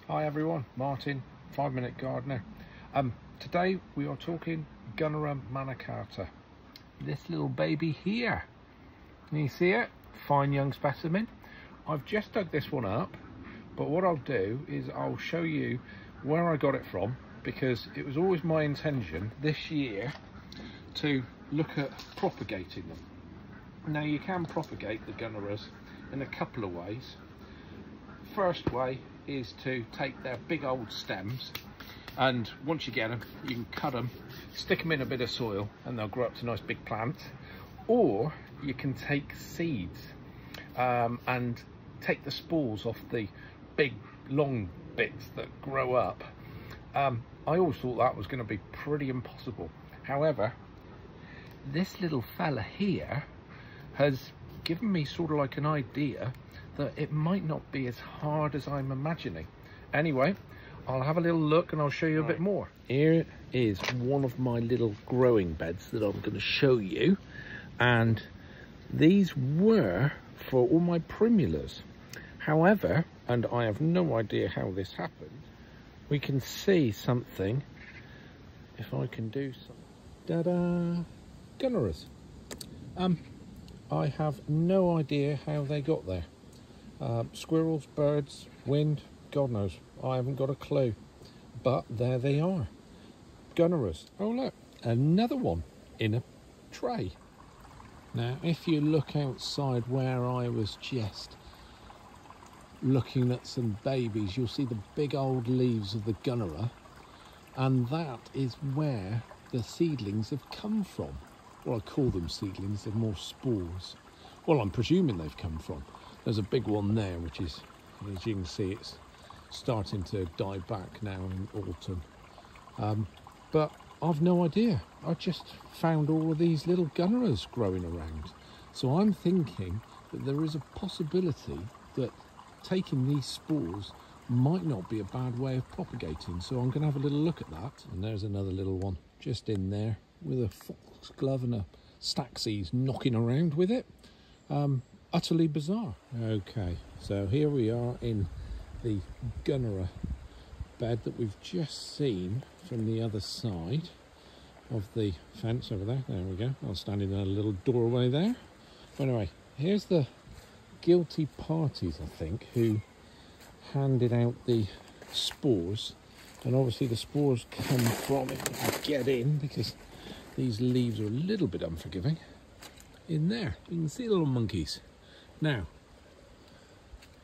Hi everyone, Martin, 5-Minute Gardener. Today we are talking Gunnera manicata. This little baby here. Can you see it? Fine young specimen. I've just dug this one up, but what I'll do is I'll show you where I got it from, because it was always my intention this year to look at propagating them. Now you can propagate the Gunneras in a couple of ways. First way is to take their big old stems, and once you get them you can cut them, stick them in a bit of soil and they'll grow up to nice big plants. Or you can take seeds and take the spores off the big long bits that grow up. I always thought that was going to be pretty impossible. However, this little fella here has given me sort of like an idea that it might not be as hard as I'm imagining. Anyway, I'll have a little look and I'll show you a bit more. Here is one of my little growing beds that I'm going to show you, and these were for all my primulas. However, and I have no idea how this happened, we can see something, if I can do something. Ta-da! Gunneras. I have no idea how they got there. Squirrels, birds, wind, God knows. I haven't got a clue. But there they are. Gunneras. Oh look, another one in a tray. Now if you look outside where I was just looking at some babies, you'll see the big old leaves of the Gunnera, and that is where the seedlings have come from. Well, I call them seedlings, they're more spores. Well, I'm presuming they've come from. There's a big one there, which is, as you can see, it's starting to die back now in autumn. But I've no idea. I just found all of these little Gunneras growing around. So I'm thinking that there is a possibility that taking these spores might not be a bad way of propagating. So I'm going to have a little look at that. And there's another little one just in there with a foxglove and a staxies knocking around with it. Utterly bizarre. Okay, so here we are in the Gunnera bed that we've just seen from the other side of the fence over there. There we go. I'm standing in a little doorway there. Anyway, here's the guilty parties, I think, who handed out the spores. And obviously the spores come from, if I get in, because these leaves are a little bit unforgiving, in there. You can see the little monkeys. Now,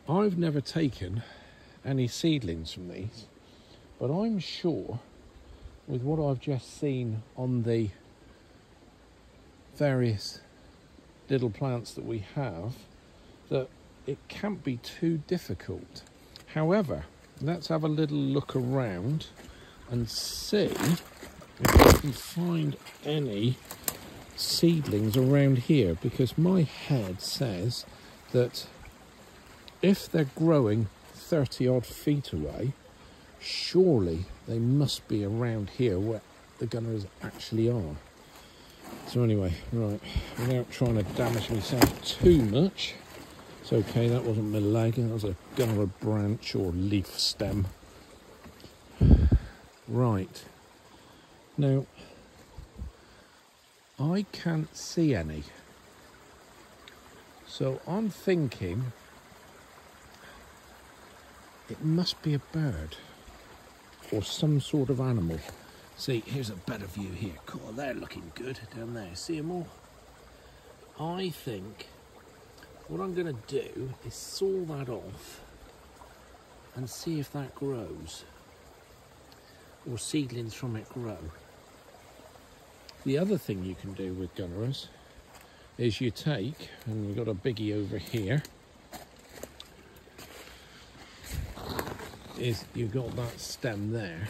I've never taken any seedlings from these, but I'm sure with what I've just seen on the various little plants that we have, that it can't be too difficult. However, let's have a little look around and see if I can find any seedlings around here, because my head says that if they're growing 30 odd feet away, surely they must be around here where the Gunneras actually are. So anyway, right, without trying to damage myself too much, it's okay, that wasn't my leg, that was a Gunnera branch or leaf stem. Right, now I can't see any, so I'm thinking it must be a bird or some sort of animal. See, here's a better view here. Cool, they're looking good down there. See them all? I think what I'm going to do is saw that off and see if that grows, or seedlings from it grow. The other thing you can do with Gunneras is you take, and we've got a biggie over here, is you've got that stem there,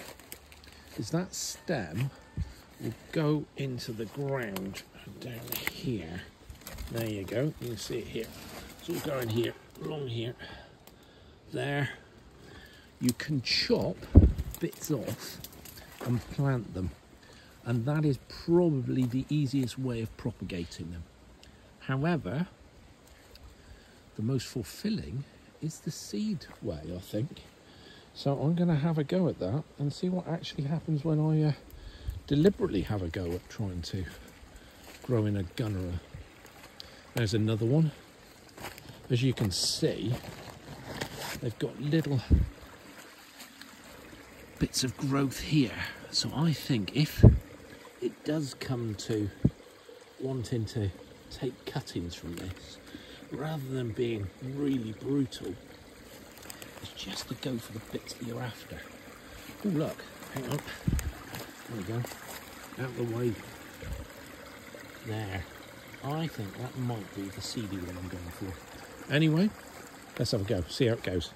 is that stem will go into the ground down here. There you go, you can see it here. It's all going here, along here, there. You can chop bits off and plant them, and that is probably the easiest way of propagating them. However, the most fulfilling is the seed way, I think. So I'm going to have a go at that and see what actually happens when I deliberately have a go at trying to grow in a Gunnera. There's another one. As you can see, they've got little bits of growth here. So I think if it does come to wanting to take cuttings from this, rather than being really brutal, it's just to go for the bits that you're after. Oh look, hang on. There we go. Out of the way. There. I think that might be the seedy one I'm going for. Anyway, let's have a go, see how it goes.